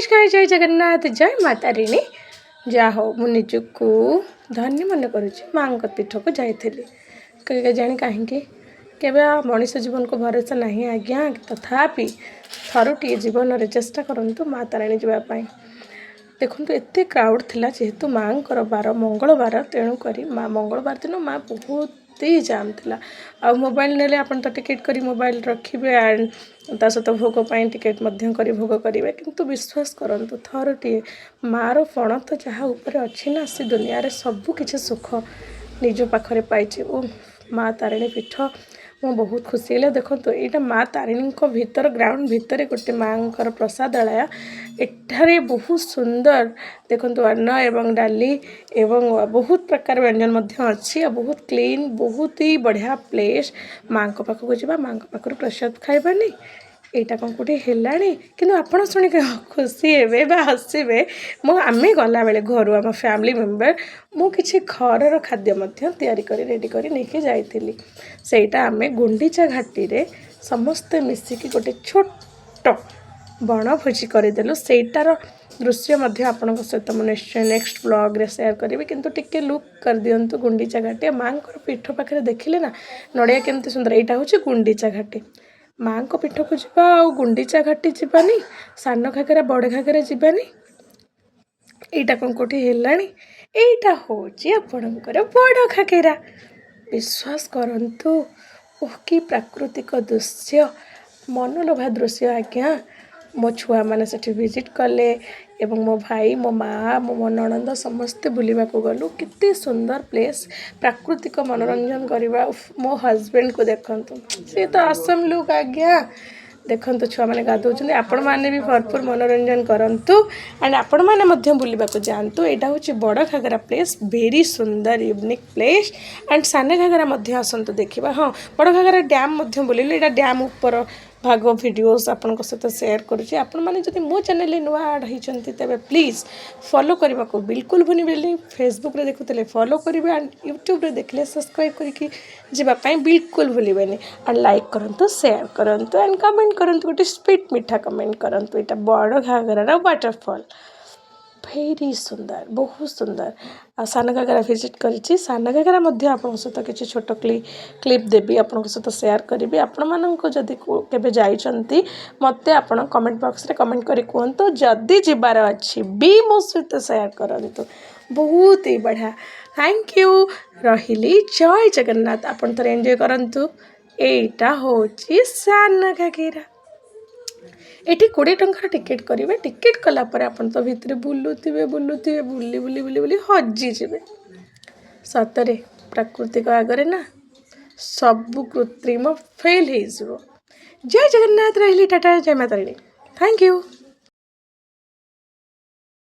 नमस्कार जय जगन्नाथ जय माता रीणी जा हो मु निजक धन्य मन करुँच माँ पीठ को जाइली कहीं जाणी कहीं मनीष जीवन को भरोसा नहीं आज्ञा तथापि थरुटी जीवन रे चेष्टा करूँ माँ तारिणी जावाई देखो एत क्राउड थिला जेहेतु माँ बार मंगलवार तेणुक माँ मंगलवार दिन माँ बहुत ही जाम थिला आ मोबाइल नेले आपन तो टिकेट करी मोबाइल रखिबे एंड ता सहित भोग पाई टिकेट मध्यम करी भोग करेंगे किंतु विश्वास करंतु थरटीए मार फण तो जहाँ ऊपर अच्छी ना से दुनिया रे सब किछि सुख निज पाखरे पाइछि ओ माँ तारिणी पीठ मु बहुत खुशी है देखो यहाँ माँ तारिणी भीतर ग्राउंड भितर गोटे माँ प्रसादालय एठारे बहुत सुंदर देखो अन्न एवं डाली एवं बहुत प्रकार व्यंजन अच्छी बहुत क्लीन बहुत ही बढ़िया प्लेस माँ पाखक जावा माँ पाखर प्रसाद खाइबानी एटा कौन कौटी है कि आपड़ शुणिक खुशी हे हसबे आम गला बेले घर आम फैमिली मेम्बर मुझे घर खाद्य तैयारी कर रेडी कर नहीं जाइली सेटा आम गुंडीचा घाटी रे समस्ते मिसिकी गोटे छोट बनभोजी करदेलु सेटार दृश्य आपण सहित मुझे निश्चय नेक्स्ट ब्लॉग रे शेयर करी किंतु टिके लुक कर दिंतु गुंडीचा घाटी माँ पीठ पाखे देखिले ना नड़िया केमती सुंदर यहाँ हूँ गुंडीचा घाटी माँ को पीठ को जा गुंडीचा घाटी जावानी सान घाघरा बड़ घाघरा जावानी यहाँ कौन कौटी है यहाँ हूँ आपणकर बड़ घाघरा विश्वास करंतु ओह कि प्राकृतिक दृश्य मनलोभा दृश्य आज्ञा मो छुआ मैंने से विजिट कले एवं मो भाई मो माँ मो ननंद समस्ते बुलवा को गलु कितने सुंदर प्लेस प्राकृतिक मनोरंजन करवा मो हस्बैंड को देखंतु सी तो आसम लुक आज्ञा देखंतु छुआ मैंने गाधौं आपण मैंने भी भरपूर मनोरंजन करंतु एंड आपण मैंने बुलवा को जातु यहाँ हूँ बड़ घाघरा प्लेस वेरी सुंदर यूनिक प्लेस एंड सान घाघरा आसतु देखा हाँ बड़ घाघरा डैम बुलेलु यहाँ डैम ऊपर भाग भिडियोस आपण सहित शेयर करुँचे आपण मैंने जब मो चैनल नुआ आड होती तेरे प्लीज फॉलो करने को बिल्कुल भूलिबेनि फेसबुक रे देखुते फॉलो करेंगे एंड यूट्यूब रे देखले सब्सक्राइब करके जीवाई बिल्कुल भूलिबेनि एंड लाइक करंतु शेयर करंतु एंड कमेंट करंतु गोटे स्वीट मीठा कमेंट करंतु यहाँ बड़ घाघरा वाटरफॉल भेरी सुंदर बहुत सुंदर आ सान घाघरा विजिट करी सान घाघरा आप सहित किसी छोट क्लिप देवी आपण सहित शेयर करी आपण मानक जदि केबे जाइछंती मते आपण कमेंट बॉक्स रे कमेंट करी कहतु जदि जीवार अच्छी भी मो सहित शेयर करंतु बहुत ही बढ़िया थैंक यू रहिली जय जगन्नाथ आपण तो एंजॉय करंतु एटा होची सान घाघरा एटी 20 टंकार टिकेट करेंगे टिकेट कलापर आप तो भितर बुलुवे बुलुवे बुली बुली बुली बुली हजि जाए सतरे प्राकृतिक आगरे ना सबु कृत्रिम फेल हो जय जगन्नाथ रही टाटा जय माता रानी थैंक यू।